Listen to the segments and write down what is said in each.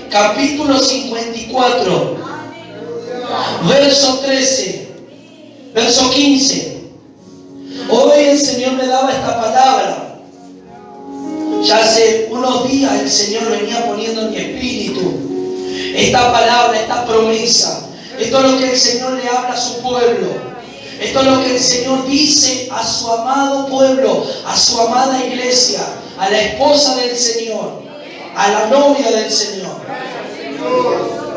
capítulo 54, verso 13, verso 15. Hoy el Señor me daba esta palabra. Ya hace unos días el Señor venía poniendo en mi espíritu esta palabra, esta promesa. Esto es lo que el Señor le habla a su pueblo. Esto es lo que el Señor dice a su amado pueblo, a su amada iglesia, a la esposa del Señor, a la novia del Señor.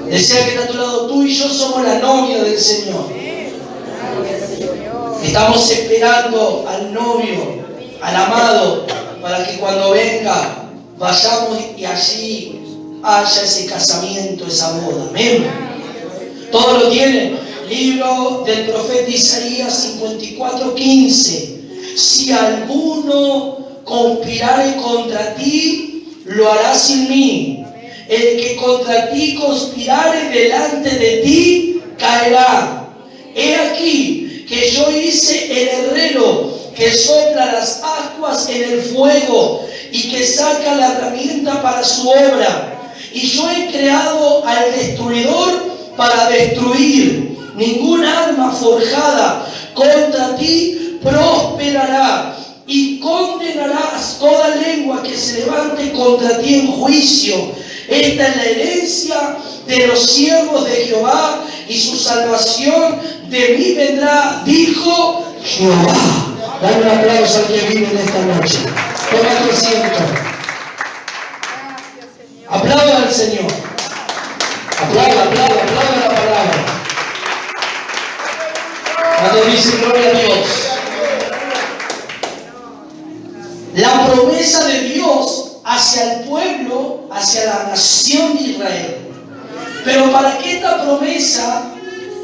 Desea que está a tu lado, tú y yo somos la novia del Señor. Estamos esperando al novio, al amado, para que cuando venga vayamos y allí haya ese casamiento, esa boda. Amén. Todos lo tienen. Libro del profeta Isaías 54:15. Si alguno conspirare contra ti, lo hará sin mí. El que contra ti conspirare delante de ti, caerá. He aquí que yo hice el herrero que sopla las ascuas en el fuego y que saca la herramienta para su obra. Y yo he creado al destruidor para destruir. Ninguna arma forjada contra ti prosperará, y condenarás toda lengua que se levante contra ti en juicio. Esta es la herencia de los siervos de Jehová, y su salvación de mí vendrá, dijo Jehová. Dale un aplauso al que vive en esta noche. Toma tu asiento. Aplauda al Señor. Aplauda la palabra. Cuando dice gloria a Dios. La promesa de Dios hacia el pueblo, hacia la nación de Israel. Pero para que esta promesa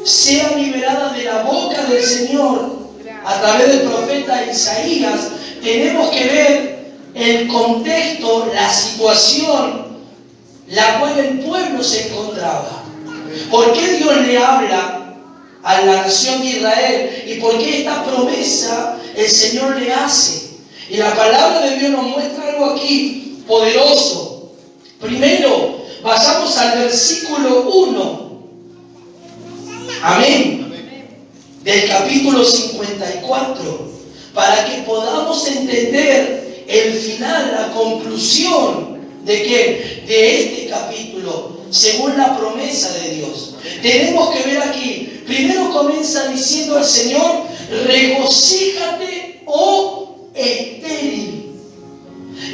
sea liberada de la boca del Señor a través del profeta Isaías, tenemos que ver el contexto, la situación la cual el pueblo se encontraba. ¿Por qué Dios le habla a la nación de Israel? ¿Y por qué esta promesa el Señor le hace? Y la palabra de Dios nos muestra algo aquí poderoso. Primero, vayamos al versículo 1. Amén. Del capítulo 54. Para que podamos entender el final, la conclusión de que de este capítulo, según la promesa de Dios. Tenemos que ver aquí, primero comienza diciendo al Señor: regocíjate, oh estéril,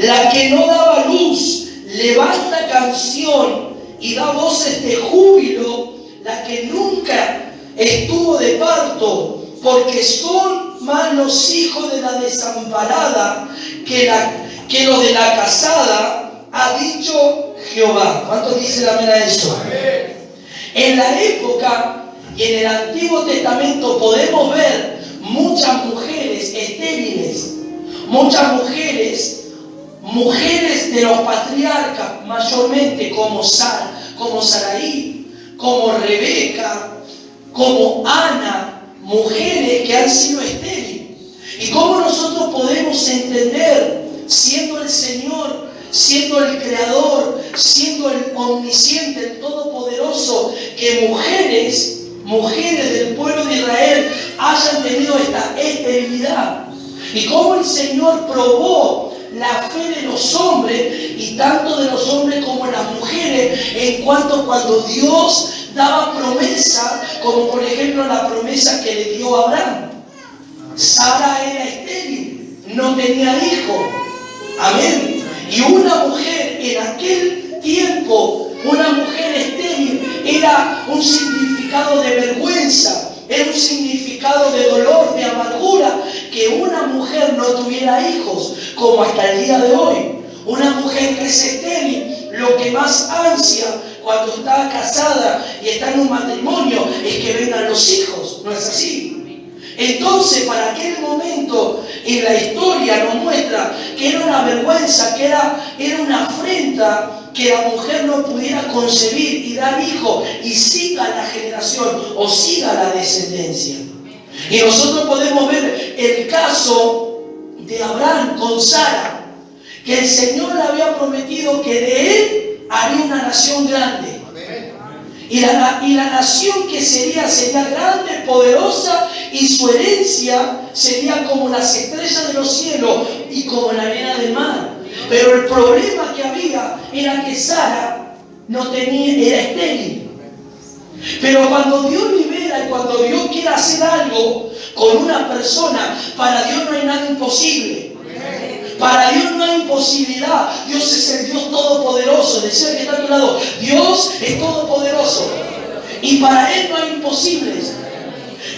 la que no daba luz, levanta canción y da voces de júbilo, la que nunca estuvo de parto, porque son más los hijos de la desamparada que los de la casada, ha dicho Jehová. ¿Cuántos dicen amén a eso? Amén. En la época y en el Antiguo Testamento podemos ver muchas mujeres estériles, muchas mujeres de los patriarcas, mayormente como Sarai, como Rebeca, como Ana, mujeres que han sido estériles. ¿Y cómo nosotros podemos entender, siendo el Señor, siendo el Creador, siendo el Omnisciente, el Todopoderoso, que mujeres del pueblo de Israel hayan tenido esta esterilidad? Y cómo el Señor probó la fe de los hombres, y tanto de los hombres como de las mujeres, en cuanto cuando Dios daba promesa, como por ejemplo la promesa que le dio a Abraham. Sara era estéril, no tenía hijo. Amén. Y una mujer en aquel tiempo, una mujer estéril, era un significado de vergüenza, era un significado de dolor, de amargura, que una mujer no tuviera hijos, como hasta el día de hoy. Una mujer que es estéril, lo que más ansia cuando está casada y está en un matrimonio es que vengan los hijos, ¿no es así? Entonces, para aquel momento en la historia nos muestra que era una vergüenza, que era una afrenta que la mujer no pudiera concebir y dar hijo y siga la generación o siga la descendencia. Y nosotros podemos ver el caso de Abraham con Sara, que el Señor le había prometido que de él haría una nación grande. Y la nación que sería grande, poderosa, y su herencia sería como las estrellas de los cielos y como la arena del mar. Pero el problema que había era que Sara era estéril. Pero cuando Dios libera y cuando Dios quiere hacer algo con una persona, para Dios no hay nada imposible. Para Dios no hay imposibilidad. Dios es el Dios todopoderoso. Decía el que está a tu lado, Dios es todopoderoso. Y para Él no hay imposibles.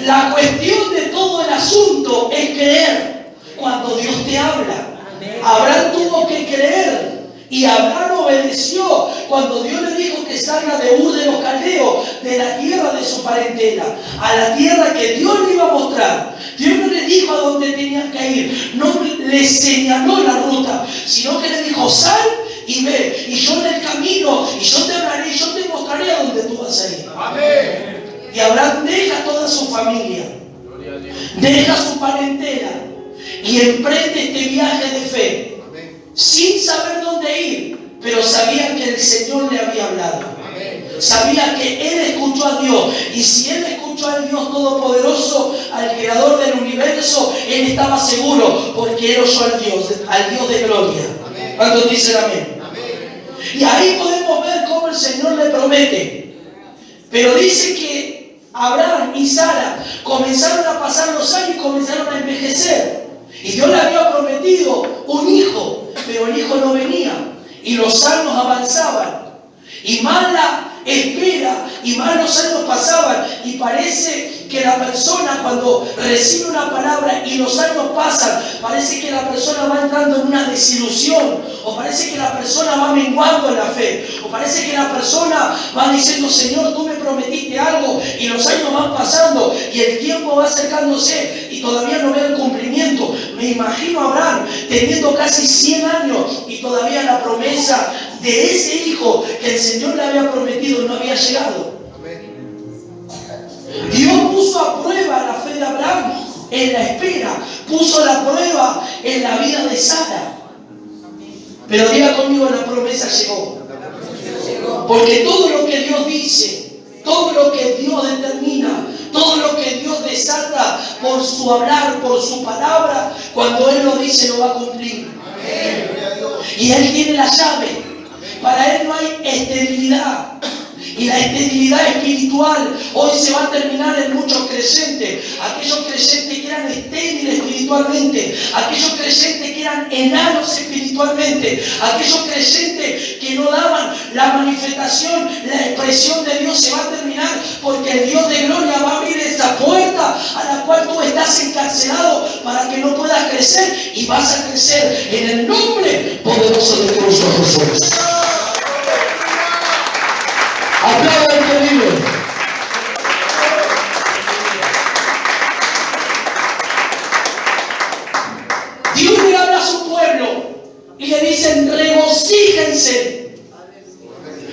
La cuestión de todo el asunto es creer cuando Dios te habla. Abraham tuvo que creer. Y Abraham obedeció cuando Dios le dijo que salga de Ur de los Caldeos, de la tierra de su parentela, a la tierra que Dios le iba a mostrar. Dios no le dijo a dónde tenía que ir, no le señaló la ruta, sino que le dijo, sal y ve, y yo en el camino, y yo te hablaré, y yo te mostraré a dónde tú vas a ir. Amén. Y Abraham deja toda su familia, deja su parentela, y emprende este viaje de fe. Sin saber dónde ir, pero sabía que el Señor le había hablado. Sabía que él escuchó a Dios, y si él escuchó al Dios todopoderoso, al creador del universo, él estaba seguro, porque él oyó al Dios de gloria. ¿Cuántos dicen amén? Y ahí podemos ver cómo el Señor le promete. Pero dice que Abraham y Sara comenzaron a pasar los años y comenzaron a envejecer. Y Dios le había prometido un hijo, pero el hijo no venía. Y los años avanzaban. Y más la espera, y más los años pasaban. Y parece que la persona, cuando recibe una palabra y los años pasan, parece que la persona va entrando en una desilusión. O parece que la persona va menguando en la fe. O parece que la persona va diciendo, Señor, tú me prometiste algo. Y los años van pasando. Y el tiempo va acercándose. Y todavía no veo el cumplimiento. Me imagino a Abraham teniendo casi 100 años. Y todavía la promesa de ese hijo que el Señor le había prometido no había llegado. Dios puso a prueba la fe de Abraham en la espera. Puso la prueba en la vida de Sara. Pero diga conmigo, la promesa llegó. Porque todo lo que Dios dice, todo lo que Dios determina, todo lo que Dios desata por su hablar, por su palabra, cuando Él lo dice, lo va a cumplir. Y Él tiene la llave. Para Él no hay esterilidad. Y la esterilidad espiritual hoy se va a terminar en muchos creyentes. Aquellos creyentes que eran estériles espiritualmente. Aquellos creyentes que eran enanos espiritualmente. Aquellos creyentes que no daban la manifestación, la expresión de Dios se va a terminar, porque el Dios de gloria va a abrir esa puerta a la cual tú estás encarcelado para que no puedas crecer, y vas a crecer en el nombre poderoso de Cristo Jesús. Aplauda al que vive. Dios le habla a su pueblo y le dicen, regocíjense.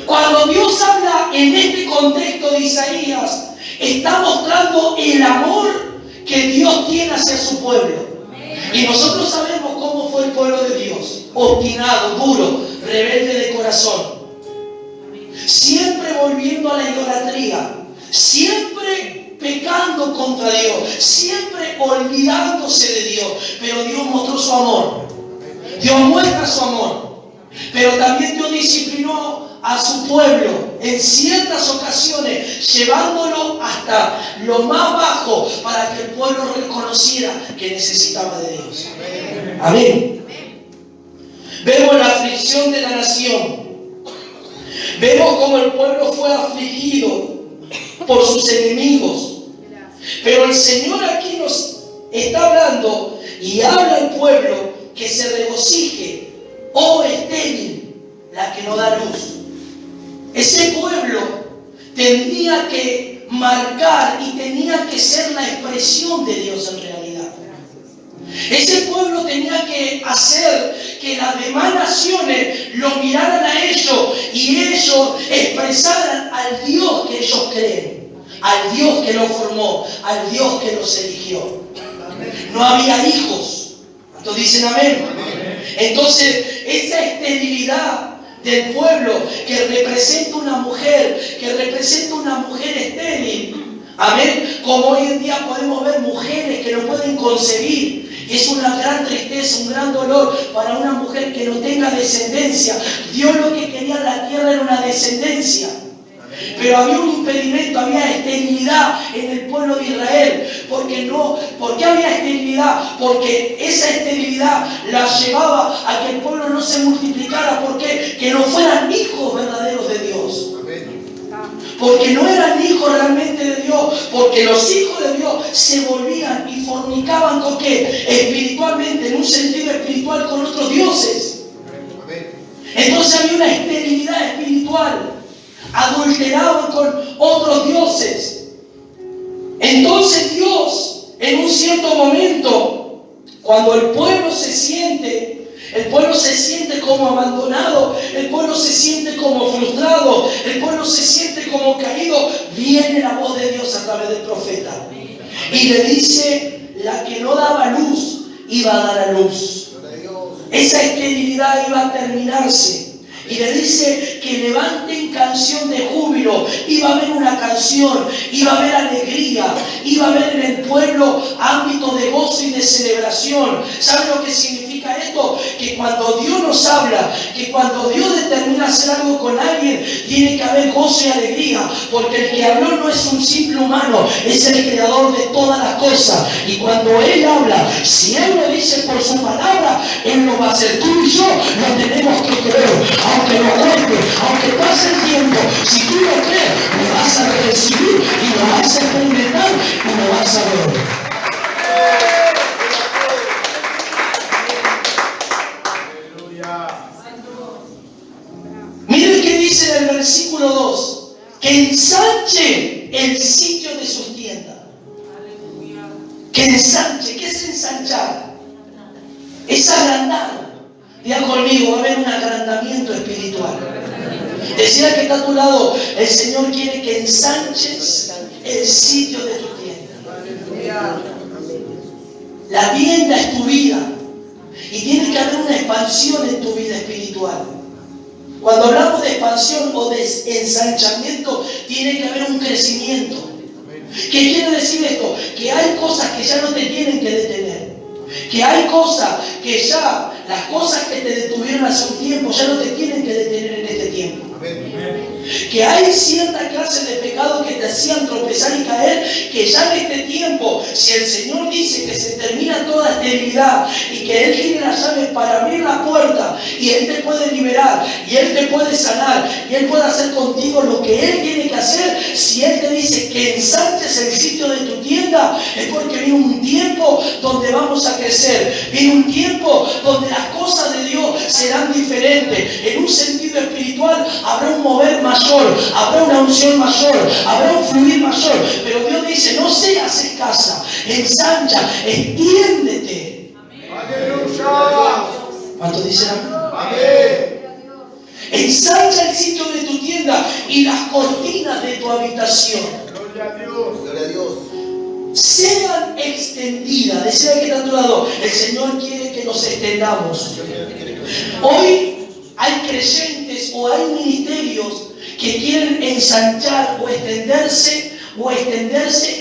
Cuando Dios habla en este contexto de Isaías, está mostrando el amor que Dios tiene hacia su pueblo. Y nosotros sabemos cómo fue el pueblo de Dios: obstinado, duro, rebelde de corazón, siempre volviendo a la idolatría, siempre pecando contra Dios, siempre olvidándose de Dios. Pero Dios mostró su amor. Dios muestra su amor. Pero también Dios disciplinó a su pueblo en ciertas ocasiones, llevándolo hasta lo más bajo para que el pueblo reconociera que necesitaba de Dios. Amén. Vemos la aflicción de la nación. Vemos cómo el pueblo fue afligido por sus enemigos. Pero el Señor aquí nos está hablando y habla al pueblo que se regocije, oh estéril, la que no da luz. Ese pueblo tenía que marcar y tenía que ser la expresión de Dios en realidad. Ese pueblo tenía que hacer que las demás naciones lo miraran a ellos y ellos expresaran al Dios que ellos creen, al Dios que los formó, al Dios que los eligió. No había hijos. ¿Cuántos dicen amén? Entonces, esa esterilidad del pueblo, que representa una mujer estéril. Amén. Como hoy en día podemos ver mujeres que no pueden concebir. Es una gran tristeza, un gran dolor para una mujer que no tenga descendencia. Dios lo que quería en la tierra era una descendencia. Pero había un impedimento, había esterilidad en el pueblo de Israel. ¿Por qué había esterilidad? Porque esa esterilidad la llevaba a que el pueblo no se multiplicara. ¿Por qué? Que no fueran hijos verdaderos de Dios. Porque no eran hijos realmente de Dios. Porque los hijos de Dios se volvían y fornicaban con qué? Espiritualmente, en un sentido espiritual, con otros dioses. Entonces había una esterilidad espiritual. Adulteraban con otros dioses. Entonces Dios, en un cierto momento, cuando el pueblo se siente como abandonado, el pueblo se siente como frustrado, el pueblo se siente como caído, viene la voz de Dios a través del profeta y le dice: la que no daba luz iba a dar a luz. Esa esterilidad iba a terminarse. Y le dice que levanten canción de júbilo. Iba a haber una canción, iba a haber alegría, iba a haber en el pueblo ámbito de gozo y de celebración. ¿Saben lo que significa esto? Que cuando Dios nos habla, que cuando Dios determina hacer algo con alguien, tiene que haber gozo y alegría. Porque el que habló no es un simple humano, es el creador de todas las cosas. Y cuando Él habla, si Él lo dice por su palabra, Él lo va a hacer. Tú y yo lo tenemos que creer. Aunque lo cuente, aunque pase el tiempo, si tú lo crees, lo vas a recibir y lo vas a experimentar y lo vas a ver. Miren qué dice en el versículo 2: que ensanche el sitio de sus tiendas. Que ensanche. ¿Qué es ensanchar? Es agrandar. Diga conmigo, va a haber un agrandamiento espiritual. Decía que está a tu lado: el Señor quiere que ensanches el sitio de tu tienda. La tienda es tu vida y tiene que haber una expansión en tu vida espiritual. Cuando hablamos de expansión o de ensanchamiento, tiene que haber un crecimiento. ¿Qué quiere decir esto? Que hay cosas que ya no te tienen que detener. Que hay cosas que ya, las cosas que te detuvieron hace un tiempo, ya no te tienen que detener en este tiempo. Que hay cierta clase de pecados que te hacían tropezar y caer, que ya en este tiempo, si el Señor dice que se termina toda esterilidad y que Él tiene la llave para abrir la puerta y Él te puede liberar y Él te puede sanar y Él puede hacer contigo lo que Él tiene que hacer, si Él te dice que ensanches el sitio de tu tienda, es porque viene un tiempo donde vamos a crecer, viene un tiempo donde las cosas de Dios serán diferentes. En un sentido espiritual habrá un mover mayor, habrá una unción mayor, habrá un fluir mayor, pero Dios dice: no seas escasa, ensancha, extiéndete. Aleluya. ¿Cuántos dicen amén? Ensancha el sitio de tu tienda y las cortinas de tu habitación. Gloria a Dios. Gloria a Dios. Sean extendidas. Decía que está a tu lado: el Señor quiere que nos extendamos. Hoy hay creyentes o hay ministerios que quieren ensanchar o extenderse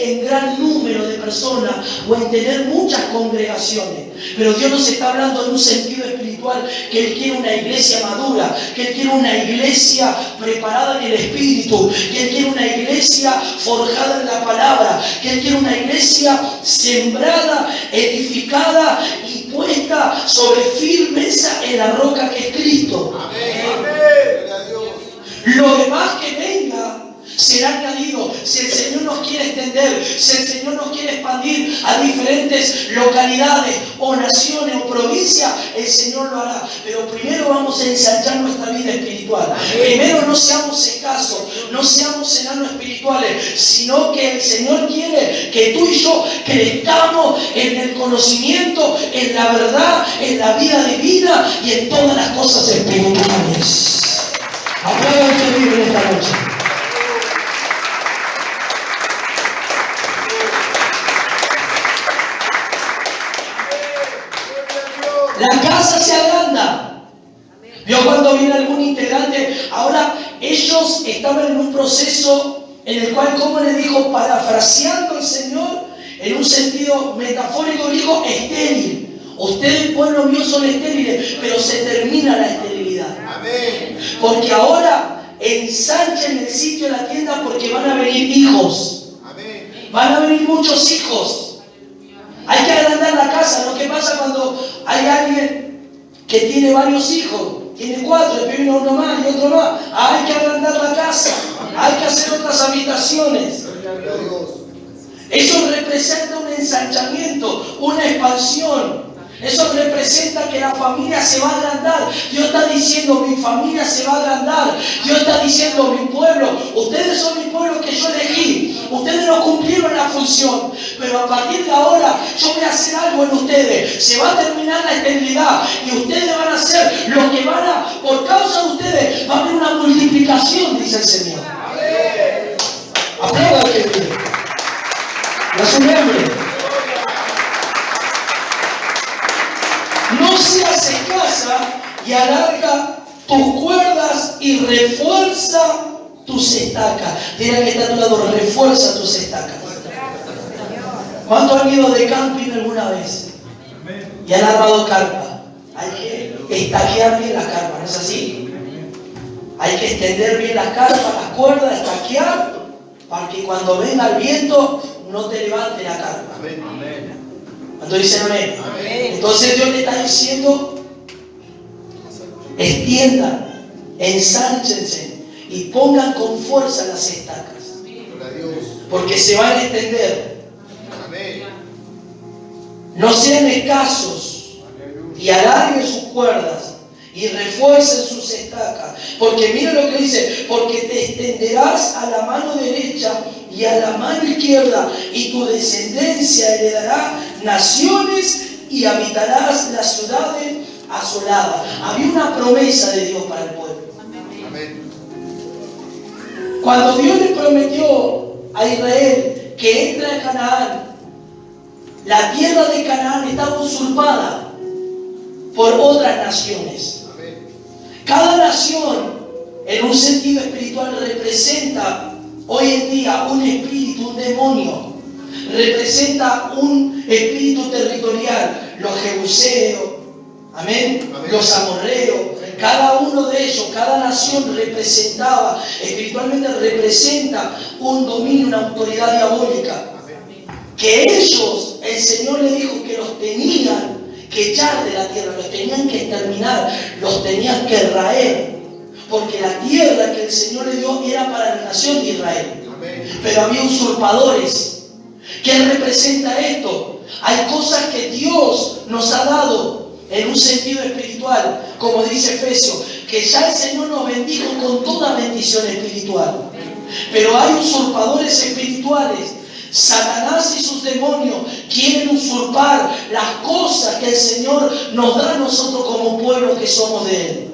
en gran número de personas o en tener muchas congregaciones. Pero Dios nos está hablando en un sentido espiritual, que Él quiere una iglesia madura, que Él quiere una iglesia preparada en el Espíritu, que Él quiere una iglesia forjada en la palabra, que Él quiere una iglesia sembrada, edificada y puesta sobre firmeza en la roca que es Cristo. Amén. Lo demás que venga será añadido. Si el Señor nos quiere extender, si el Señor nos quiere expandir a diferentes localidades o naciones o provincias, el Señor lo hará. Pero primero vamos a ensanchar nuestra vida espiritual. Primero no seamos escasos, no seamos enanos espirituales, sino que el Señor quiere que tú y yo crezcamos en el conocimiento, en la verdad, en la vida divina y en todas las cosas espirituales. Aplaudan que vive esta noche. La casa se agranda. Yo cuando viene algún integrante, ahora ellos estaban en un proceso en el cual, como le dijo, parafraseando al Señor, en un sentido metafórico, dijo estéril. Ustedes, pueblo mío, son estériles, pero se termina la esterilidad. Amén. Porque ahora ensanchen el sitio de la tienda porque van a venir hijos. Amén. Van a venir muchos hijos. Hay que agrandar la casa. Lo que pasa cuando hay alguien que tiene varios hijos, tiene 4, después viene uno más y otro más. Hay que agrandar la casa. Hay que hacer otras habitaciones. Eso representa un ensanchamiento, una expansión. Eso representa que la familia se va a agrandar. Dios está diciendo, mi familia se va a agrandar. Dios está diciendo, mi pueblo, ustedes son mi pueblo que yo elegí. Ustedes no cumplieron la función, pero a partir de ahora yo voy a hacer algo en ustedes. Se va a terminar la esterilidad y ustedes van a hacer lo que van a, por causa de ustedes, va a haber una multiplicación, dice el Señor. Aplauda que viene. No es un nombre. No seas escasa y alarga tus cuerdas y refuerza tus estacas. Dile al que está a tu lado, refuerza tus estacas. ¿Cuántos han ido de camping alguna vez? Y han armado carpa. Hay que estaquear bien la carpa, ¿no es así? Hay que extender bien la carpa, las cuerdas, estaquear, para que cuando venga el viento no te levante la carpa. ¿Cuántos dicen amén? Entonces Dios le está diciendo, extiendan, ensánchense y pongan con fuerza las estacas. Porque se van a extender. No sean escasos y alarguen sus cuerdas y refuercen sus estacas. Porque mira lo que dice, porque te extenderás a la mano derecha y a la mano izquierda, y tu descendencia heredará naciones y habitarás las ciudades asoladas. Había una promesa de Dios para el pueblo. Amén. Cuando Dios le prometió a Israel que entre a Canaán, la tierra de Canaán estaba usurpada por otras naciones. Amén. Cada nación, en un sentido espiritual, representa hoy en día un espíritu, un demonio. Representa un espíritu territorial. Los jebuseos, amén, los amorreos, cada uno de ellos, cada nación representaba, espiritualmente representa un dominio, una autoridad diabólica. Que ellos, el Señor le dijo que los tenían que echar de la tierra, los tenían que exterminar, los tenían que raer, porque la tierra que el Señor le dio era para la nación de Israel. Pero había usurpadores. ¿Qué representa esto? Hay cosas que Dios nos ha dado en un sentido espiritual, como dice Efesios, que ya el Señor nos bendijo con toda bendición espiritual. Pero hay usurpadores espirituales. Satanás y sus demonios quieren usurpar las cosas que el Señor nos da a nosotros como pueblo que somos de Él.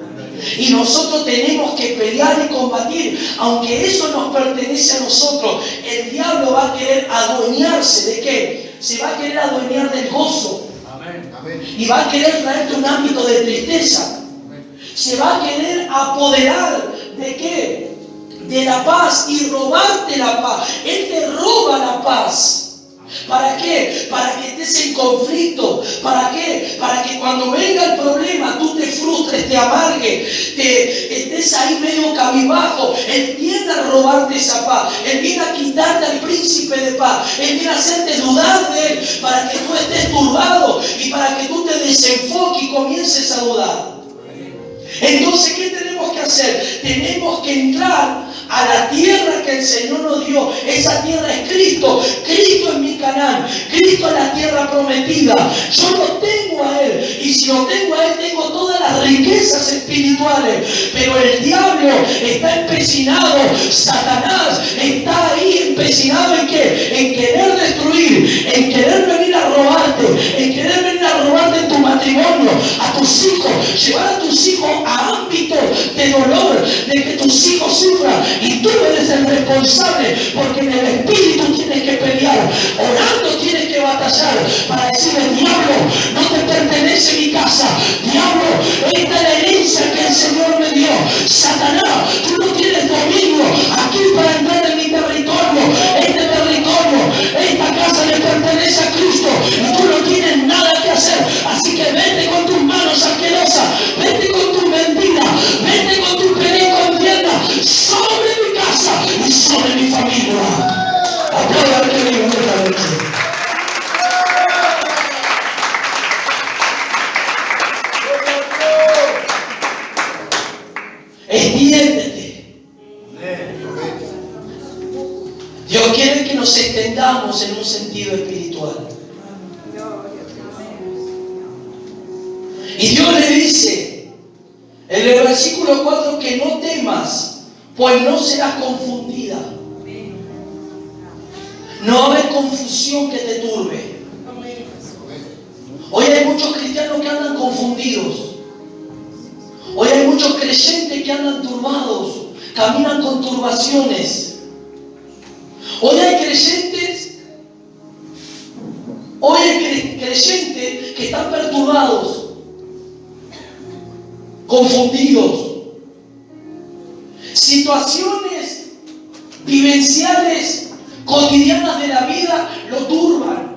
Y nosotros tenemos que pelear y combatir, aunque eso nos pertenece a nosotros. El diablo va a querer adueñarse ¿de qué? Se va a querer adueñar del gozo. Amén. Y va a querer traerte un ámbito de tristeza. Se va a querer apoderar ¿de qué? De la paz y robarte la paz. Él te roba la paz. ¿Para qué? Para que estés en conflicto. ¿Para qué? Para que cuando venga el problema tú te frustres, te amargues, estés ahí medio cabizbajo. Él viene a robarte esa paz. Él viene a quitarte al príncipe de paz. Él viene a hacerte dudar de Él para que tú estés turbado y para que tú te desenfoques y comiences a dudar. Entonces, ¿qué tenemos que hacer? Tenemos que entrar a la tierra que el Señor nos dio. Esa tierra es Cristo. Cristo es mi Canaán. Cristo es la tierra prometida. Yo lo tengo a Él. Y si lo tengo a Él, tengo todas las riquezas espirituales. Pero el diablo está empecinado. Satanás está ahí empecinado ¿en qué? En querer destruir. En querer venir a robarte. En querer venir a robarte en tu matrimonio. A tus hijos. Llevar a tus hijos a ámbitos de dolor. De que tus hijos sufran. Y tú eres el responsable, porque en el espíritu tienes que pelear, orando tienes que batallar. batallar para decirle: diablo, no te pertenece mi casa. Diablo, esta es la herencia que el Señor me dio. Satanás, tú no tienes dominio aquí para entrar en mi territorio. Este territorio, esta casa le pertenece a Cristo y tú no tienes nada que hacer. Así que vete con tus manos asquerosas, vete con tu mentira, vete con tu pelea y contienda sobre mi casa y sobre mi familia. Aplaudan que vivo esta noche. Extiéndete. Dios quiere que nos extendamos en un sentido espiritual. Y Dios le dice en el versículo 4 que no temas, pues no serás confundida. No va a haber confusión que te turbe. Hoy hay muchos cristianos que andan confundidos. Hoy hay muchos creyentes que andan turbados, caminan con turbaciones. Hoy hay creyentes que están perturbados, confundidos. Situaciones vivenciales cotidianas de la vida lo turban.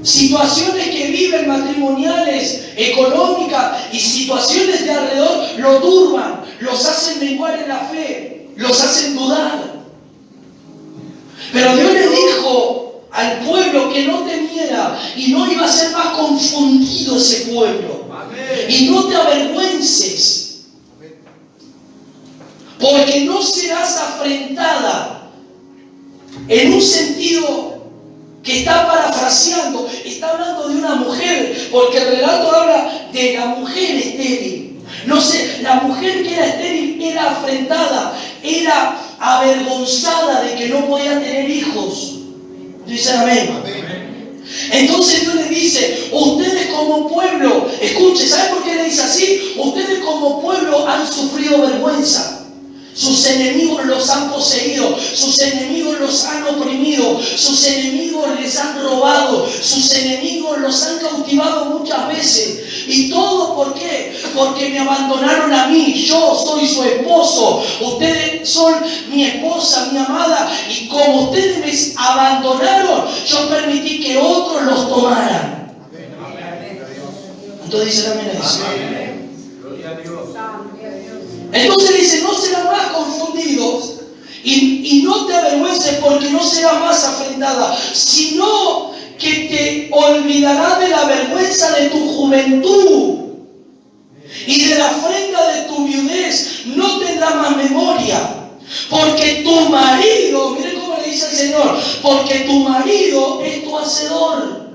Situaciones que viven matrimoniales, económicas y situaciones de alrededor lo turban, los hacen menguar en la fe, los hacen dudar. Pero Dios le dijo al pueblo que no temiera y no iba a ser más confundido ese pueblo. Y no te avergüences, porque no serás afrentada. En un sentido que está parafraseando, está hablando de una mujer, porque el relato habla de la mujer estéril. No sé, la mujer que era estéril era afrentada, era avergonzada de que no podía tener hijos. Dicen amén. Entonces Dios le dice: ustedes como pueblo, escuche, ¿saben por qué le dice así? Ustedes como pueblo han sufrido vergüenza. Sus enemigos los han poseído, sus enemigos los han oprimido, sus enemigos les han robado, sus enemigos los han cautivado muchas veces. ¿Y todo por qué? Porque me abandonaron a mí. Yo soy su esposo, ustedes son mi esposa, mi amada, y como ustedes me abandonaron, yo permití que otros los tomaran. Entonces dicen amén a eso. Gloria a Dios. Entonces dice: no serán más confundidos y no te avergüences, porque no serás más afrentada, sino que te olvidarás de la vergüenza de tu juventud y de la afrenta de tu viudez. No tendrás más memoria, porque tu marido, miren cómo le dice el Señor, porque tu marido es tu hacedor.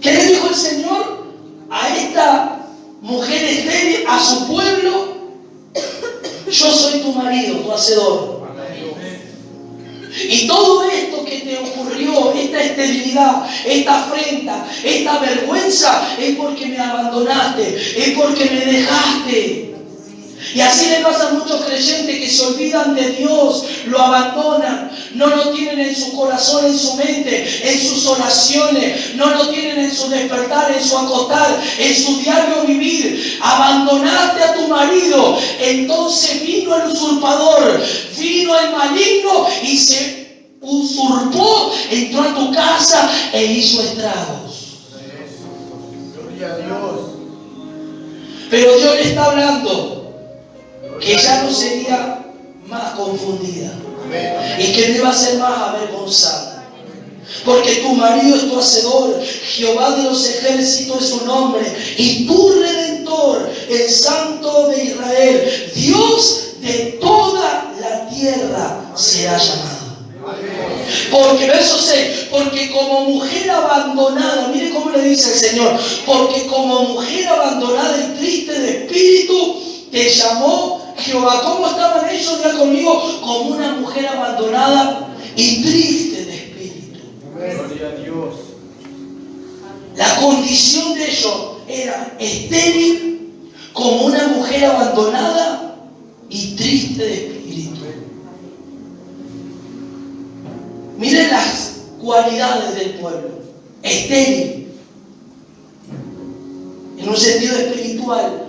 ¿Qué le dijo el Señor a esta mujer estéril, a su pueblo? Yo soy tu marido, tu hacedor. Y todo esto que te ocurrió, esta esterilidad, esta afrenta, esta vergüenza, es porque me abandonaste, es porque me dejaste. Y así le pasa a muchos creyentes que se olvidan de Dios, lo abandonan, no lo tienen en su corazón, en su mente, en sus oraciones, no lo tienen en su despertar, en su acostar, en su diario vivir. Abandonaste a tu marido, entonces vino el usurpador, vino el maligno y se usurpó, entró a tu casa e hizo estragos. Gloria a Dios. Pero Dios le está hablando que ya no sería más confundida y que no iba a ser más avergonzada, porque tu marido es tu hacedor, Jehová de los ejércitos es su nombre, y tu Redentor, el Santo de Israel, Dios de toda la tierra será llamado. Porque verso 6, porque como mujer abandonada, mire cómo le dice el Señor, porque como mujer abandonada y triste de espíritu te llamó Jehová. ¿Cómo estaban ellos ya conmigo? Como una mujer abandonada y triste de espíritu. Gloria a Dios. La condición de ellos era estéril, como una mujer abandonada y triste de espíritu. Miren las cualidades del pueblo. Estéril. En un sentido espiritual,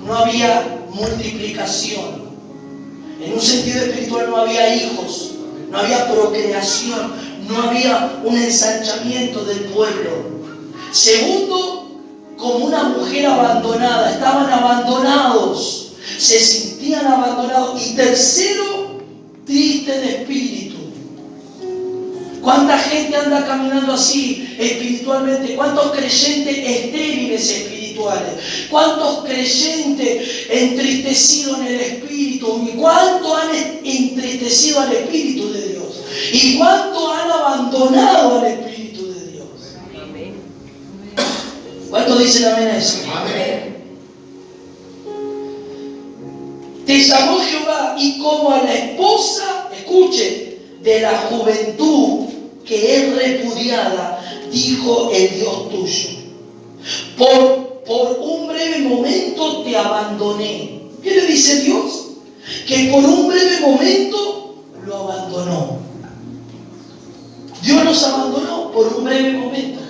no había multiplicación. En un sentido espiritual no había hijos, no había procreación, no había un ensanchamiento del pueblo. Segundo, como una mujer abandonada, estaban abandonados, se sentían abandonados. Y tercero, triste de espíritu. ¿Cuánta gente anda caminando así espiritualmente? ¿Cuántos creyentes estériles espirituales? ¿Cuántos creyentes entristecidos en el espíritu? ¿Y cuántos han entristecido al espíritu de Dios? ¿Y cuántos han abandonado al espíritu de Dios? ¿Cuántos dicen amén a eso? Amén. Te llamó Jehová y como a la esposa, escuche, de la juventud que es repudiada, dijo el Dios tuyo. Por un breve momento te abandoné. ¿Qué le dice Dios? Que por un breve momento lo abandonó. Dios nos abandonó por un breve momento.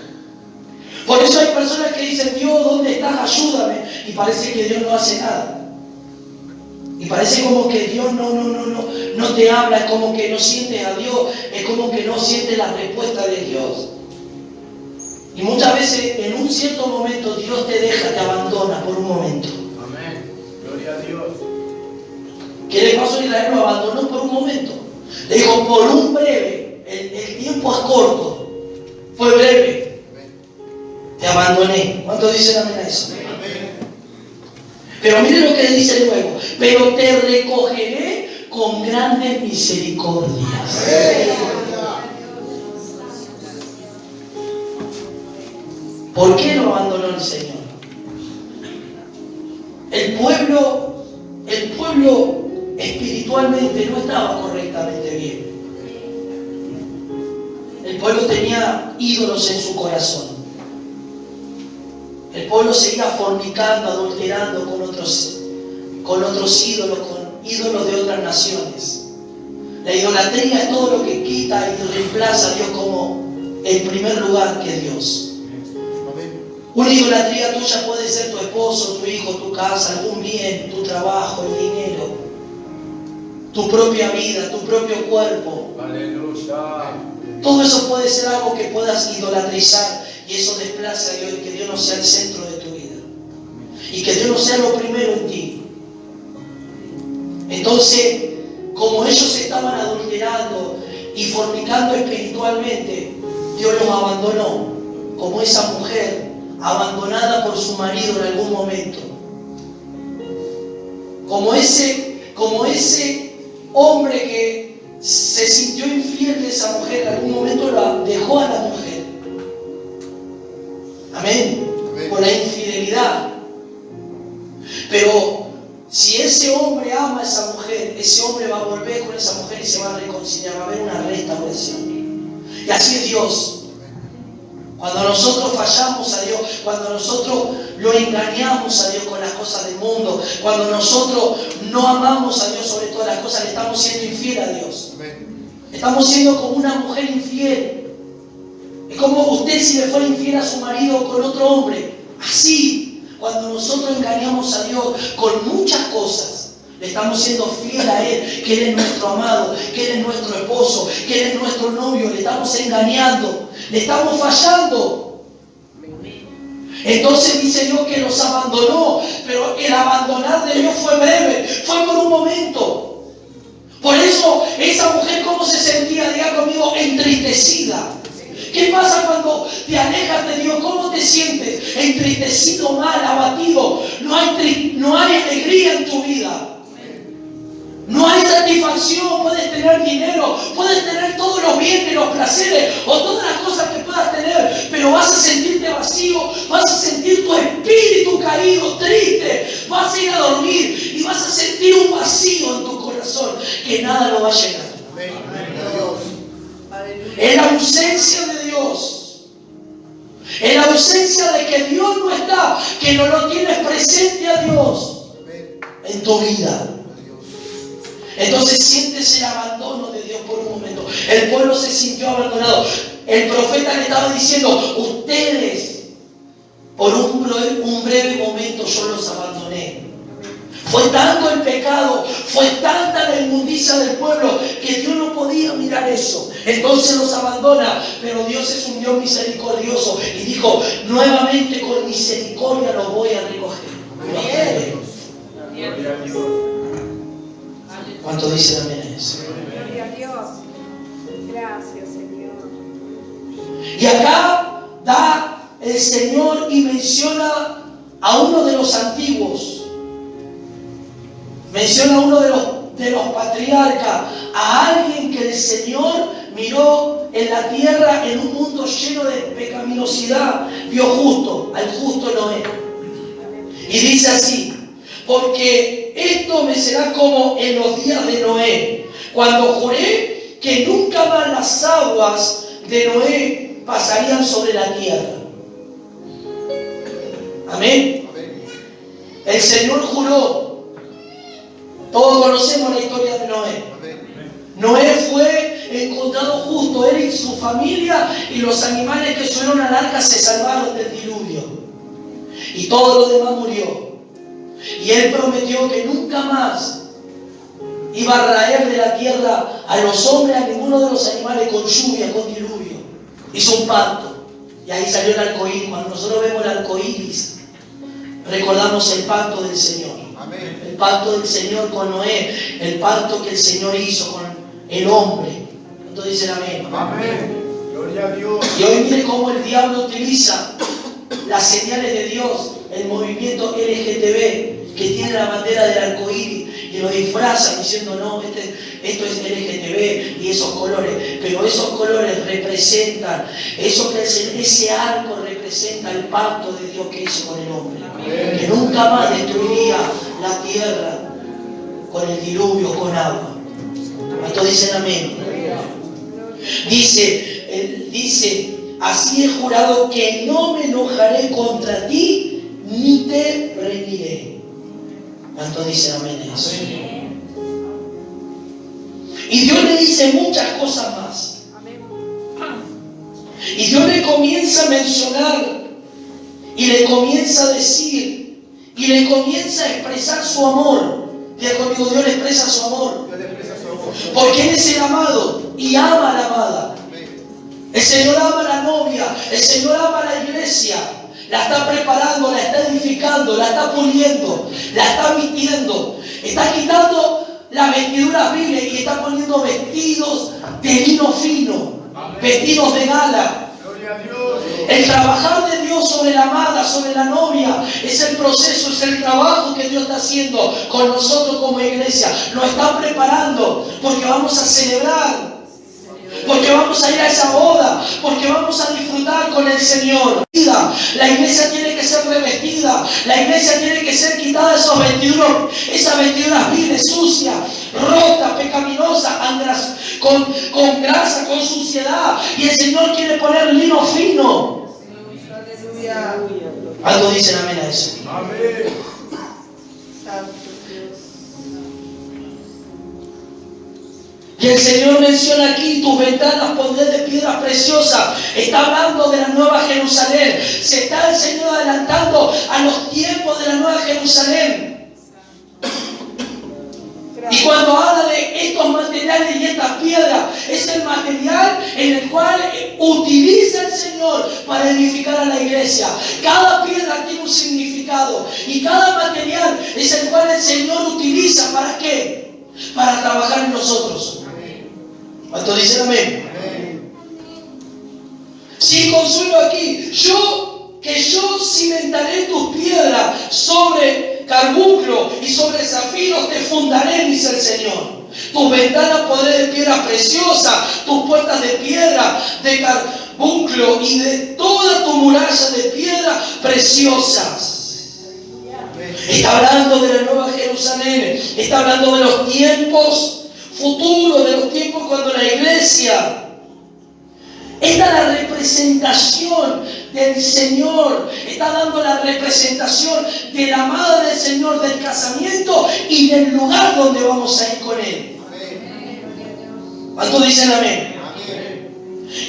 Por eso hay personas que dicen: Dios, ¿dónde estás? Ayúdame. Y parece que Dios no hace nada. Y parece como que Dios no te habla, es como que no sientes a Dios, es como que no sientes la respuesta de Dios. Y muchas veces en un cierto momento Dios te deja, te abandona por un momento. Amén. Gloria a Dios. ¿Qué le pasó a Israel? Lo abandonó por un momento. Le dijo: por un breve, el tiempo es corto, fue breve. Te abandoné. ¿Cuántos dicen amén a eso? Pero mire lo que dice luego: pero te recogeré con grandes misericordias. ¿Por qué lo abandonó el Señor? El pueblo espiritualmente no estaba correctamente bien. El pueblo tenía ídolos en su corazón. El pueblo seguía fornicando, adulterando con otros ídolos, con ídolos de otras naciones. La idolatría es todo lo que quita y reemplaza a Dios como el primer lugar que Dios. Una idolatría tuya puede ser tu esposo, tu hijo, tu casa, algún bien, tu trabajo, el dinero, tu propia vida, tu propio cuerpo. Aleluya. Todo eso puede ser algo que puedas idolatrizar. Y eso desplaza a Dios, y que Dios no sea el centro de tu vida. Y que Dios no sea lo primero en ti. Entonces, como ellos estaban adulterando y fornicando espiritualmente, Dios los abandonó. Como esa mujer abandonada por su marido en algún momento. Como ese hombre que se sintió infiel de esa mujer, en algún momento la dejó a la mujer. Amén. Por la infidelidad. Pero si ese hombre ama a esa mujer, ese hombre va a volver con esa mujer y se va a reconciliar, va a haber una restauración. Y así es Dios. Cuando nosotros fallamos a Dios, cuando nosotros lo engañamos a Dios con las cosas del mundo, cuando nosotros no amamos a Dios sobre todas las cosas, le estamos siendo infiel a Dios. Estamos siendo como una mujer infiel. Es como usted si le fuera infiel a su marido con otro hombre. Así, cuando nosotros engañamos a Dios con muchas cosas, le estamos siendo fiel a Él, que Él es nuestro amado, que Él es nuestro esposo, que Él es nuestro novio. Le estamos engañando, le estamos fallando. Entonces dice Dios que los abandonó, pero el abandonar de Dios fue breve, fue por un momento. Por eso esa mujer, ¿cómo se sentía? Diga conmigo: entristecida. ¿Qué pasa cuando te alejas de Dios? ¿Cómo te sientes? Entristecido, mal, abatido. No hay alegría en tu vida. No hay satisfacción. Puedes tener dinero, puedes tener todos los bienes, los placeres o todas las cosas que puedas tener, pero vas a sentirte vacío, vas a sentir tu espíritu caído, triste. Vas a ir a dormir y vas a sentir un vacío en tu corazón que nada lo va a llenar. En la ausencia de Dios, en la ausencia de que Dios no está, que no lo tienes presente a Dios en tu vida. Entonces sientes el abandono de Dios por un momento. El pueblo se sintió abandonado. El profeta le estaba diciendo, ustedes, por un breve momento yo los abandoné. Fue tanto el pecado, fue tanta la inmundicia del pueblo que Dios no podía mirar eso. Entonces los abandona, pero Dios es un Dios misericordioso y dijo, nuevamente con misericordia los voy a recoger. Gloria a Dios. ¿Cuánto dicen amén a eso? Gloria a Dios. Gracias, Señor. Y acá da el Señor y menciona a uno de los antiguos. Menciona a uno de los patriarcas, a alguien que el Señor miró en la tierra en un mundo lleno de pecaminosidad, vio justo, al justo Noé. Y dice así, porque esto me será como en los días de Noé, cuando juré que nunca más las aguas de Noé pasarían sobre la tierra. Amén. El Señor juró. Todos conocemos la historia de Noé. Noé fue encontrado justo, él y su familia, y los animales que subieron al arca se salvaron del diluvio. Y todo lo demás murió. Y él prometió que nunca más iba a raer de la tierra a los hombres, a ninguno de los animales con lluvia, con diluvio. Hizo un pacto. Y ahí salió el arcoíris. Cuando nosotros vemos el arcoíris, recordamos el pacto del Señor. El pacto del Señor con Noé, el pacto que el Señor hizo con el hombre. Entonces dicen amén. Amén. Gloria a Dios. Y hoy mire cómo el diablo utiliza las señales de Dios, el movimiento LGTB, que tiene la bandera del arcoíris, y lo disfrazan diciendo, no, esto es LGTB y esos colores. Pero esos colores representan, ese arco representa el pacto de Dios que hizo con el hombre. Amén. Que nunca más destruiría la tierra con el diluvio, con agua. ¿Cuántos dicen amén? Dice, así he jurado que no me enojaré contra ti, ni te reñiré. ¿Cuántos dicen amén a eso? Y Dios le dice muchas cosas más. Y Dios le comienza a mencionar, y le comienza a decir, y le comienza a expresar su amor. Diga conmigo, Dios le expresa su amor. Porque Él es el amado y ama a la amada. El Señor ama a la novia, el Señor ama a la iglesia. La está preparando, la está edificando, la está puliendo, la está vistiendo. Está quitando las vestiduras viles y está poniendo vestidos de lino fino, vestidos de gala. Gloria a Dios. El trabajar de Dios sobre la amada, sobre la novia, es el proceso, es el trabajo que Dios está haciendo con nosotros como iglesia. Nos está preparando porque vamos a celebrar, porque vamos a ir a esa boda, porque vamos a disfrutar con el Señor. La iglesia tiene que ser revestida, la iglesia tiene que ser quitada esas vestiduras viles, sucias, rotas, pecaminosas, con grasa, con suciedad. Y el Señor quiere poner lino fino. Aleluya. Algo dicen amén a eso. Amén. Santo Dios. Y el Señor menciona aquí, tus ventanas pondré de piedras preciosas. Está hablando de la nueva Jerusalén. Se está el Señor adelantando a los tiempos de la nueva Jerusalén. Y cuando habla de estos materiales y estas piedras, es el material en el cual utiliza el Señor para edificar a la iglesia. Cada piedra tiene un significado y cada material es el cual el Señor utiliza. ¿Para qué? Para trabajar en nosotros. ¿Cuántos dicen amén? Sí, consuelo aquí. Yo cimentaré tus piedras sobre carbunclo y sobre zafiros te fundaré, dice el Señor. Tus ventanas pondré de piedra preciosa, tus puertas de piedra, de carbunclo y de toda tu muralla de piedra preciosas. Está hablando de la nueva Jerusalén, está hablando de los tiempos futuros, de los tiempos cuando la iglesia, esta es la representación del Señor, está dando la representación de la amada del Señor, del casamiento y del lugar donde vamos a ir con Él. ¿Cuántos dicen amén?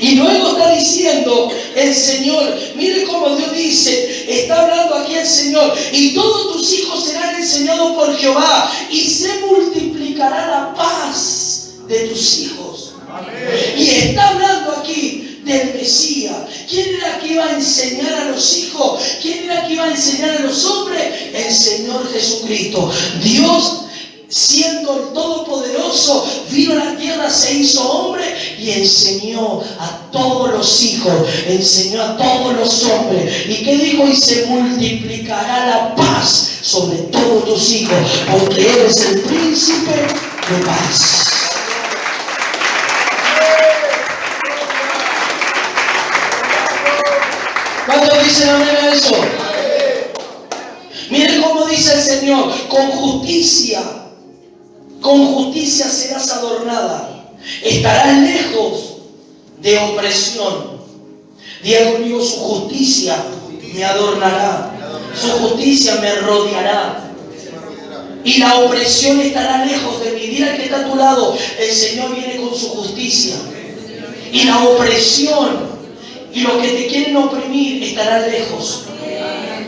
Y luego está diciendo el Señor, mire cómo Dios dice, está hablando aquí el Señor, y todos tus hijos serán enseñados por Jehová, y se multiplicará la paz de tus hijos. Amén. Y está hablando aquí del Mesías. ¿Quién era que iba a enseñar a los hijos? ¿Quién era que iba a enseñar a los hombres? El Señor Jesucristo. Dios, siendo el Todopoderoso, vino a la tierra, se hizo hombre y enseñó a todos los hijos, enseñó a todos los hombres. ¿Y qué dijo? Y se multiplicará la paz sobre todos tus hijos, porque eres el príncipe de paz. ¿Cuántos dicen amén a eso? Miren cómo dice el Señor, con justicia serás adornada, estarás lejos de opresión. Diga conmigo, su justicia me adornará, su justicia me rodeará, y la opresión estará lejos de mí. Mira que está a tu lado, el Señor viene con su justicia, y la opresión y los que te quieren oprimir estarán lejos.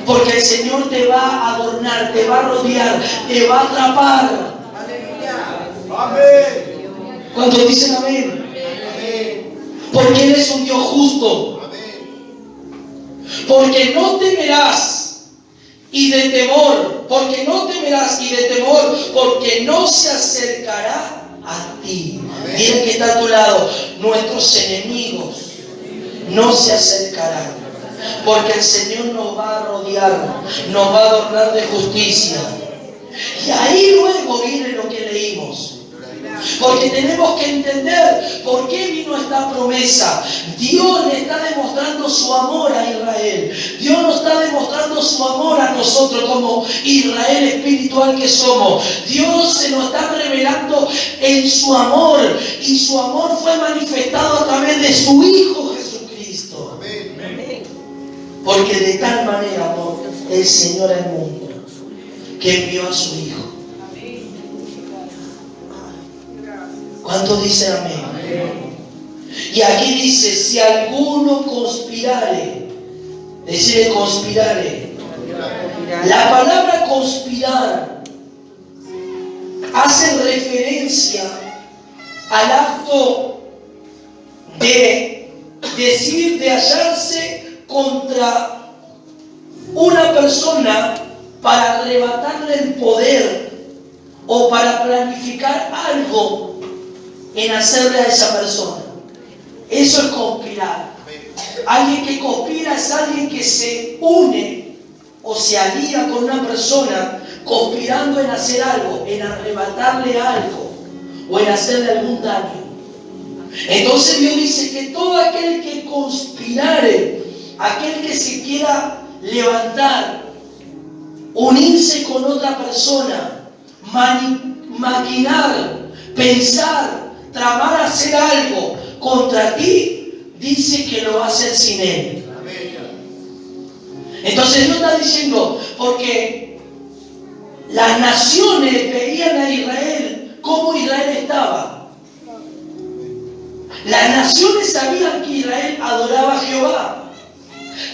Porque el Señor te va a adornar, te va a rodear, te va a atrapar. Amén. Cuando dicen amén. Porque Él es un Dios justo. Porque no temerás y de temor. Porque no temerás y de temor. Porque no se acercará a ti. Miren que está a tu lado. Nuestros enemigos no se acercarán, porque el Señor nos va a rodear, nos va a adornar de justicia. Y ahí luego viene lo que leímos, porque tenemos que entender por qué vino esta promesa. Dios le está demostrando su amor a Israel. Dios nos está demostrando su amor a nosotros como Israel espiritual que somos. Dios se nos está revelando en su amor, y su amor fue manifestado a través de su Hijo Jesucristo. Porque de tal manera amó el Señor al mundo que envió a su Hijo. ¿Cuántos dicen amén? Y aquí dice, si alguno conspirare, decirle conspirare. La palabra conspirar hace referencia al acto de decir, de hallarse contra una persona para arrebatarle el poder o para planificar algo en hacerle a esa persona. Eso es conspirar. Alguien que conspira es alguien que se une o se alía con una persona conspirando en hacer algo, en arrebatarle algo o en hacerle algún daño. Entonces Dios dice que todo aquel que conspirare, aquel que se quiera levantar, unirse con otra persona, maquinar, pensar, tramar hacer algo contra ti, dice que lo va a hacer sin Él. Entonces Dios está diciendo, porque las naciones veían a Israel como Israel estaba. Las naciones sabían que Israel adoraba a Jehová.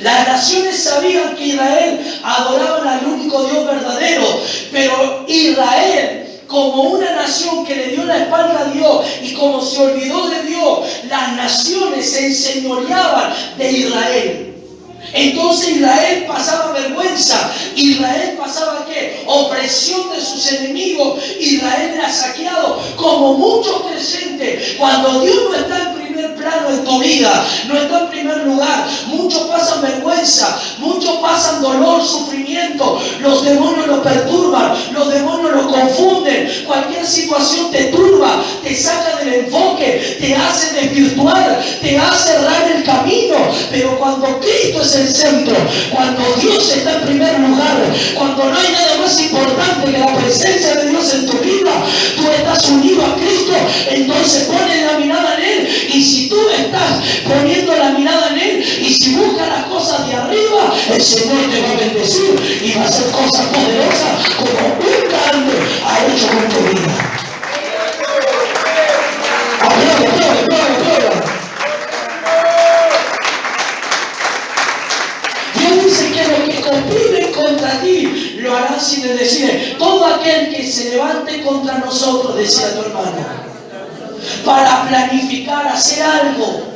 Las naciones sabían que Israel adoraba al único Dios verdadero. Pero Israel, como una nación que le dio la espalda a Dios y como se olvidó de Dios, las naciones se enseñoreaban de Israel. Entonces Israel pasaba vergüenza, Israel pasaba ¿qué? Opresión de sus enemigos. Israel era saqueado, como muchos creyentes. Cuando Dios no está en primer plano en tu vida, no está en primer lugar, muchos pasan vergüenza, muchos pasan dolor, sufrimiento. Los demonios los perturban, los demonios los confunden. Cualquier situación te turba, te saca del enfoque, te hace desvirtuar, te hace errar el camino. Pero cuando Cristo es el centro, cuando Dios está en primer lugar, cuando no hay nada más importante que la presencia de Dios en tu vida, tú estás unido a Cristo, entonces pones la mirada en Él. Y si tú estás poniendo la mirada en Él, y si buscas las cosas de arriba, el Señor te va a bendecir y va a hacer cosas poderosas como nunca antes ha hecho con tu vida. Aplausos. se levante contra nosotros, decía tu hermano, para planificar, hacer algo,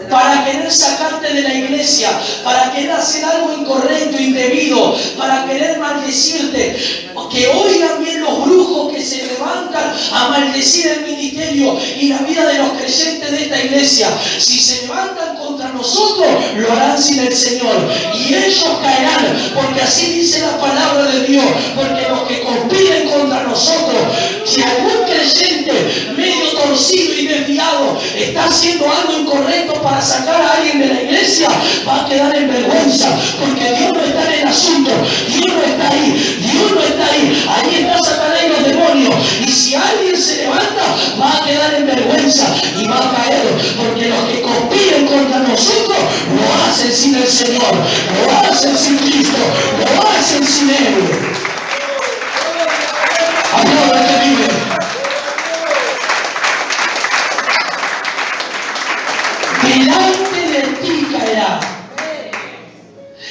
para querer sacarte de la iglesia, para querer hacer algo incorrecto, indebido, para querer maldecirte. Que oigan bien los brujos que se levantan a maldecir el ministerio y la vida de los creyentes de esta iglesia. Si se levantan contra nosotros, lo harán sin el Señor, y ellos caerán, porque así dice la palabra de Dios. Porque los que conspiren contra nosotros, si algún creyente medio torcido y desviado está haciendo algo incorrecto para sacar a alguien de la iglesia, va a quedar en vergüenza, porque Dios no está en el asunto, Dios no está ahí, Dios no está ahí. Ahí está Satanás y los demonios. Y si alguien se levanta, va a quedar en vergüenza y va a caer, porque los que conspiren contra nosotros lo hacen sin el Señor, lo hacen sin Cristo, lo hacen sin Él. Aplauda que vive. Delante de ti caerá.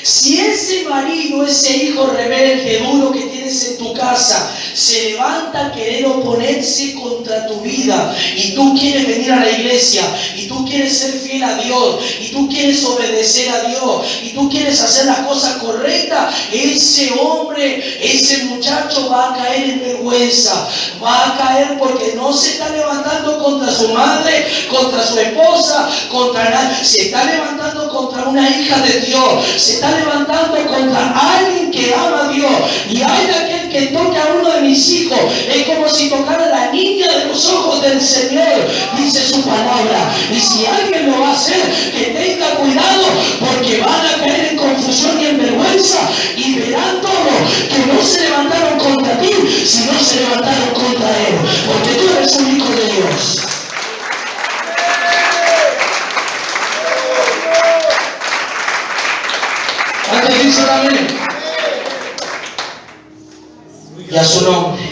Si ese marido, ese hijo rebelde, duro que tienes en tu casa, se levanta a querer oponerse contra tu vida, y tú quieres venir a la iglesia, y tú quieres ser fiel a Dios, y tú quieres obedecer a Dios, y tú quieres hacer las cosas correctas, ese hombre, ese muchacho va a caer en vergüenza, va a caer porque no se está levantando contra su madre, contra su esposa, contra nadie, se está levantando contra una hija de Dios, se está levantando contra alguien que ama a Dios. Y hay de aquel que toque a uno de mis hijos, es como si tocara a la niña de los ojos del Señor, dice su palabra. Y si alguien lo va a hacer, que tenga cuidado, porque van a caer en confusión y en vergüenza, y verán todos que no se levantaron contra ti, sino se levantaron contra Él, porque tú eres un hijo de Dios. Antes dice amén. Y a su nombre.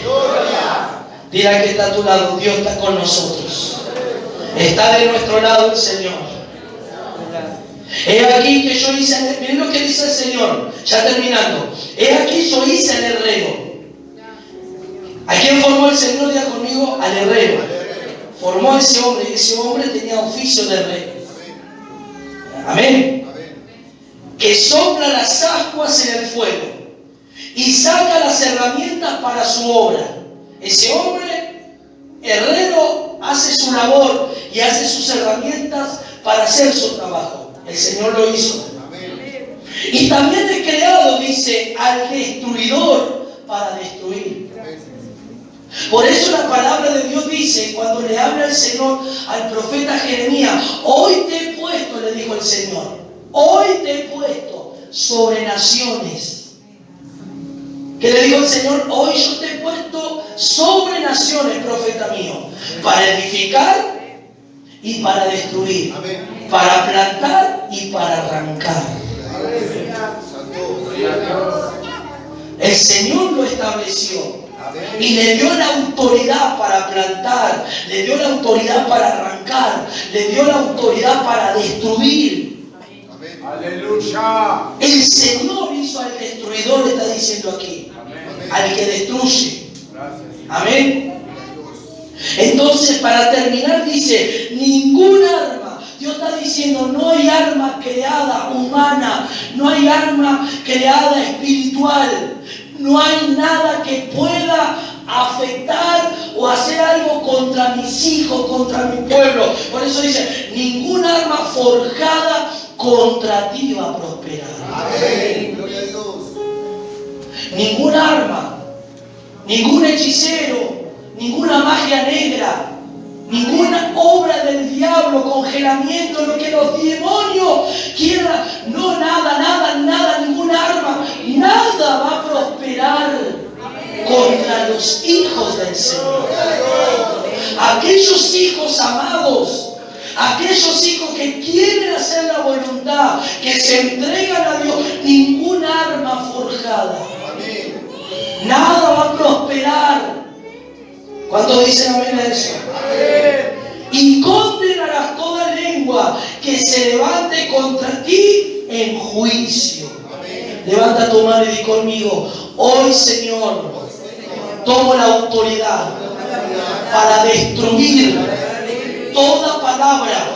Dirá que está a tu lado, Dios está con nosotros. Está de nuestro lado el Señor. He aquí que yo hice, miren lo que dice el Señor, ya terminando. He aquí yo hice el herrero. ¿A quién formó el Señor? Diga conmigo, al herrero. Formó a ese hombre, y ese hombre tenía oficio de herrero. Amén. Que sopla las ascuas en el fuego y saca las herramientas para su obra. Ese hombre, herrero, hace su labor y hace sus herramientas para hacer su trabajo. El Señor lo hizo. Y también he creado, dice, al destruidor para destruir. Por eso la palabra de Dios dice, cuando le habla el Señor al profeta Jeremías, hoy te he puesto, le dijo el Señor, hoy te he puesto sobre naciones. ¿Qué le dijo el Señor? Hoy yo te he puesto sobre naciones, profeta mío, para edificar y para destruir, para plantar y para arrancar. El Señor lo estableció y le dio la autoridad para plantar, le dio la autoridad para arrancar, le dio la autoridad para destruir. Aleluya. El Señor hizo al destruidor, está diciendo aquí, al que destruye. Amén. Entonces, para terminar, dice, ningún arma. Dios está diciendo, no hay arma creada humana, no hay arma creada espiritual, no hay nada que pueda afectar o hacer algo contra mis hijos, contra mi pueblo. Por eso dice, ningún arma forjada contra ti va a prosperar. Amén. Gloria a Dios. Ningún arma, ningún hechicero, ninguna magia negra, ninguna obra del diablo, congelamiento, lo que los demonios quieran, no, nada, ninguna arma, nada va a prosperar contra los hijos del Señor. Aquellos hijos amados, aquellos hijos que quieren hacer la voluntad, que se entregan a Dios, ninguna arma forjada, nada va a prosperar. ¿Cuántos dicen amén a eso? Y condenarás toda lengua que se levante contra ti en juicio. Levanta tu mano y di conmigo, hoy Señor, tomo la autoridad para destruir toda palabra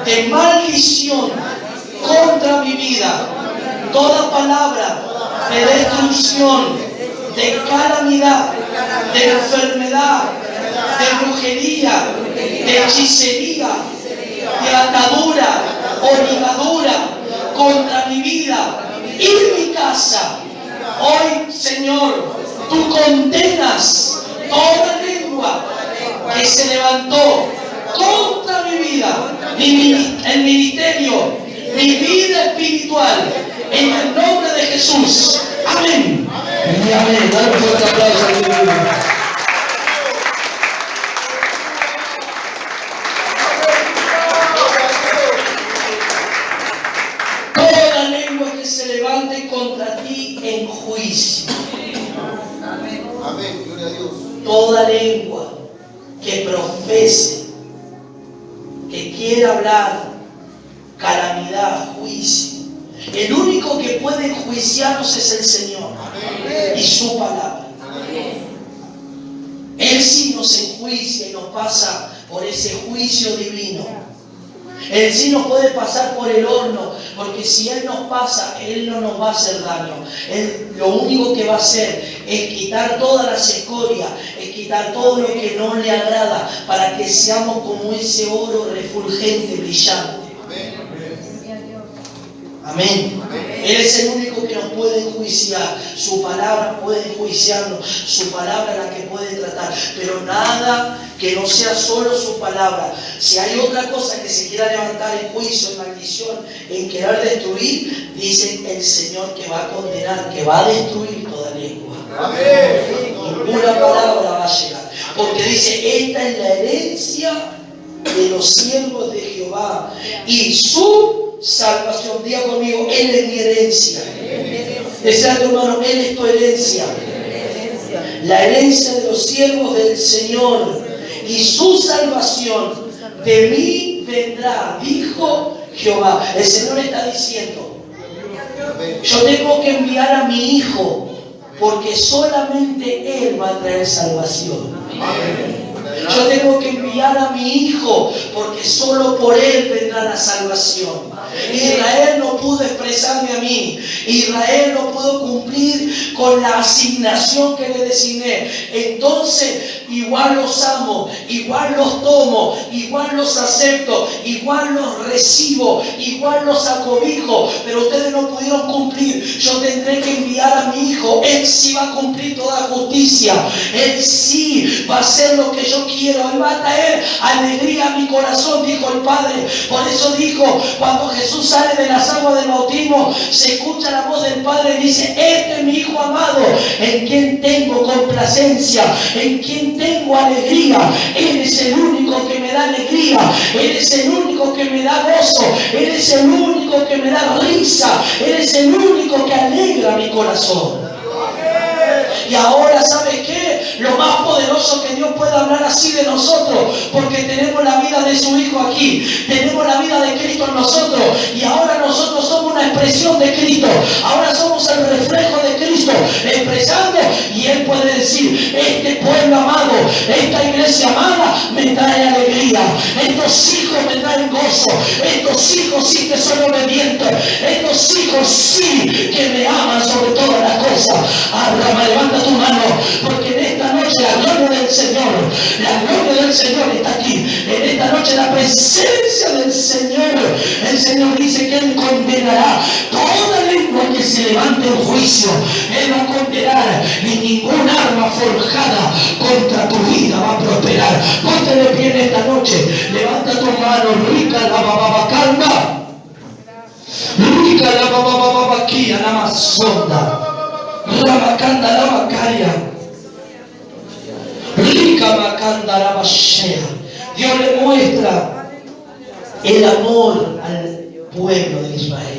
de maldición contra mi vida, toda palabra de destrucción, de calamidad, de enfermedad, de brujería, de hechicería, de atadura o ligadura contra mi vida y mi casa. Hoy, Señor, tú condenas toda lengua que se levantó contra mi vida, el ministerio, mi vida espiritual, en el nombre de Jesús. Amén. Y amén. Dale un fuerte aplauso a Dios. Toda lengua que se levante contra ti en juicio. Amén. Gloria a Dios. Toda lengua que profese, que quiera hablar calamidad, juicio. El único que puede enjuiciarnos es el Señor y su palabra. Él sí nos enjuicia y nos pasa por ese juicio divino. Él sí nos puede pasar por el horno, porque si Él nos pasa, Él no nos va a hacer daño. Él lo único que va a hacer es quitar todas las escorias, es quitar todo lo que no le agrada, para que seamos como ese oro refulgente, brillante. Amén. Él es el único que nos puede enjuiciar. Su palabra puede enjuiciarnos. Su palabra es la que puede tratar. Pero nada que no sea solo su palabra. Si hay otra cosa que se quiera levantar en juicio, en maldición, en querer destruir, dice el Señor que va a condenar, que va a destruir toda lengua. Ninguna palabra va a llegar. Porque dice, esta es la herencia de los siervos de Jehová y su salvación. Diga conmigo, Él es mi herencia. Decía a tu hermano, Él es tu herencia. La herencia de los siervos del Señor y su salvación de mí vendrá, dijo Jehová. El Señor está diciendo, yo tengo que enviar a mi Hijo, porque solamente Él va a traer salvación. Yo tengo que enviar a mi Hijo, porque solo por Él vendrá la salvación. Israel no pudo expresarme a mí. Israel no pudo cumplir con la asignación que le designé. Entonces, igual los amo, igual los tomo, igual los acepto, igual los recibo, igual los acobijo. Pero ustedes no pudieron cumplir. Yo tendré que enviar a mi Hijo. Él sí va a cumplir toda justicia. Él sí va a hacer lo que yo quiero. Él va a traer alegría a mi corazón, dijo el Padre. Por eso dijo, cuando Jesús sale de las aguas del bautismo, se escucha la voz del Padre y dice, este es mi Hijo amado, en quien tengo complacencia, en quien tengo alegría. Él es el único que me da alegría, Él es el único que me da gozo, Él es el único que me da risa, Él es el único que alegra mi corazón. Y ahora, ¿sabe qué? Lo más poderoso que Dios puede hablar así de nosotros, porque tenemos la vida de su Hijo aquí, tenemos la vida de Cristo en nosotros, y ahora nosotros somos una expresión de Cristo, ahora somos el reflejo de Cristo, expresando, y Él puede decir, este pueblo amado, esta iglesia amada, me trae alegría, estos hijos me traen gozo, estos hijos sí que son obedientes, estos hijos sí que me aman sobre todas las cosas. Ahora levanta tu mano, porque en esta noche la gloria del Señor está aquí. En esta noche la presencia del Señor, el Señor dice que Él condenará toda lengua que se levante en juicio. Él va a condenar, y ningún arma forjada contra tu vida va a prosperar. Ponte de pie en esta noche, levanta tu mano, rica la bababacalma, rica la babababaquía, la mazonda. Ramacanda la Macaria, rica Macanda la Mashea. Dios le muestra el amor al pueblo de Israel.